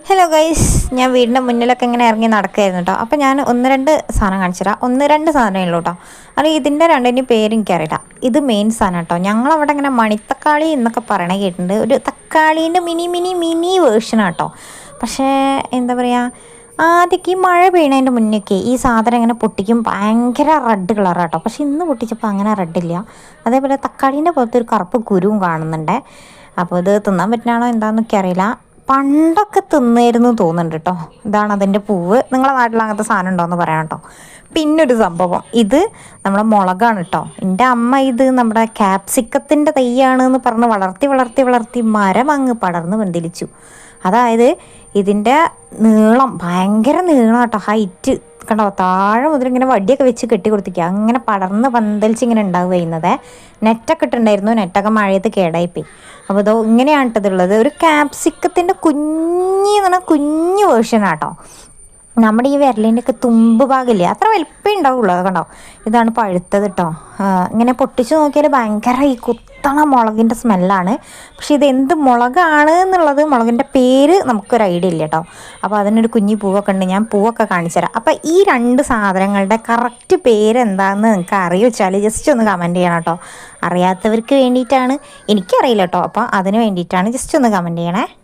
Hello guys, ഞാൻ വീടിൻ്റെ മുന്നിലൊക്കെ ഇങ്ങനെ ഇറങ്ങി നടക്കുകയായിരുന്നു കേട്ടോ. അപ്പോൾ ഞാൻ ഒന്ന് രണ്ട് സാധനം കാണിച്ചു തരാം. ഒന്ന് രണ്ട് സാധനമേ ഉള്ളൂ കേട്ടോ. അത് ഇതിൻ്റെ രണ്ടിൻ്റെ പേര് എനിക്കറിയില്ല. ഇത് മെയിൻ സാധനം കേട്ടോ. ഞങ്ങളവിടെ ഇങ്ങനെ മണിത്തക്കാളി എന്നൊക്കെ പറയണ കേട്ടിട്ടുണ്ട്. ഒരു തക്കാളീൻ്റെ മിനി മിനി മിനി വേർഷനാണ് കേട്ടോ. പക്ഷേ എന്താ പറയുക, ആദ്യമൊക്കെ ഈ മഴ പെയ്യണതിൻ്റെ മുന്നേക്ക് ഈ സാധനം ഇങ്ങനെ പൊട്ടിക്കും ഭയങ്കര റെഡ് കളറാട്ടോ. പക്ഷെ ഇന്ന് പൊട്ടിച്ചപ്പോൾ അങ്ങനെ റെഡില്ല. അതേപോലെ തക്കാളീൻ്റെ പുറത്തൊരു കറുപ്പ് കുരുവും കാണുന്നുണ്ട്. അപ്പോൾ ഇത് തിന്നാൻ പറ്റുന്നതാണോ എന്താണെന്നൊക്കെ അറിയില്ല. പണ്ടൊക്കെ തിന്നായിരുന്നു തോന്നുന്നുണ്ട് കേട്ടോ. ഇതാണ് അതിൻ്റെ പൂവ്. നിങ്ങളെ നാട്ടിൽ അങ്ങനത്തെ സാധനം ഉണ്ടോ എന്ന് പറയാം കേട്ടോ. പിന്നൊരു സംഭവം, ഇത് നമ്മുടെ മുളകാണ് കേട്ടോ. എൻ്റെ അമ്മ ഇത് നമ്മുടെ ക്യാപ്സിക്കത്തിൻ്റെ തൈയാണെന്ന് പറഞ്ഞ് വളർത്തി വളർത്തി വളർത്തി മരം അങ്ങ് പടർന്ന് പന്തലിച്ചു. അതായത് ഇതിൻ്റെ നീളം ഭയങ്കര നീളം കേട്ടോ, ഹൈറ്റ് കണ്ടോ. താഴെ മുതൽ ഇങ്ങനെ വടിയൊക്കെ വെച്ച് കെട്ടി കൊടുത്തിക്കുക, അങ്ങനെ പടർന്ന് പന്തലിച്ച് ഇങ്ങനെ ഉണ്ടാവുക ചെയ്യുന്നത്. നെറ്റൊക്കെ ഇട്ടുണ്ടായിരുന്നു, നെറ്റൊക്കെ മഴയത്ത് കേടായിപ്പോയി. അപ്പോൾ ഇതോ ഇങ്ങനെയാണ് ഇട്ടതുള്ളത്. ഒരു ക്യാപ്സിക്കത്തിൻ്റെ എന്ന് പറഞ്ഞാൽ കുഞ്ഞു വേർഷനാട്ടോ. നമ്മുടെ ഈ വിരലിൻ്റെ ഒക്കെ തുമ്പ് ഭാഗമില്ലേ, അത്ര വലിപ്പം ഉണ്ടാവുള്ളൂ. അത് കണ്ടോ, ഇതാണ് പഴുത്തത് കേട്ടോ. ഇങ്ങനെ പൊട്ടിച്ച് നോക്കിയാൽ ഭയങ്കര ഈ കുത്തണ മുളകിൻ്റെ സ്മെല്ലാണ്. പക്ഷെ ഇത് എന്ത് മുളകാണ് എന്നുള്ളത്, മുളകിൻ്റെ പേര് നമുക്കൊരു ഐഡിയ ഇല്ല കേട്ടോ. അപ്പോൾ അതിനൊരു കുഞ്ഞി പൂവൊക്കെ ഉണ്ട്, ഞാൻ പൂവൊക്കെ കാണിച്ചു തരാം. അപ്പോൾ ഈ രണ്ട് സാധനങ്ങളുടെ കറക്റ്റ് പേര് എന്താണെന്ന് നിങ്ങൾക്ക് അറിയിച്ചാൽ ജസ്റ്റ് ഒന്ന് കമൻറ്റ് ചെയ്യണം കേട്ടോ. അറിയാത്തവർക്ക് വേണ്ടിയിട്ടാണ്, എനിക്കറിയില്ല കേട്ടോ. അപ്പോൾ അതിന് വേണ്ടിയിട്ടാണ്, ജസ്റ്റ് ഒന്ന് കമൻറ്റ് ചെയ്യണേ.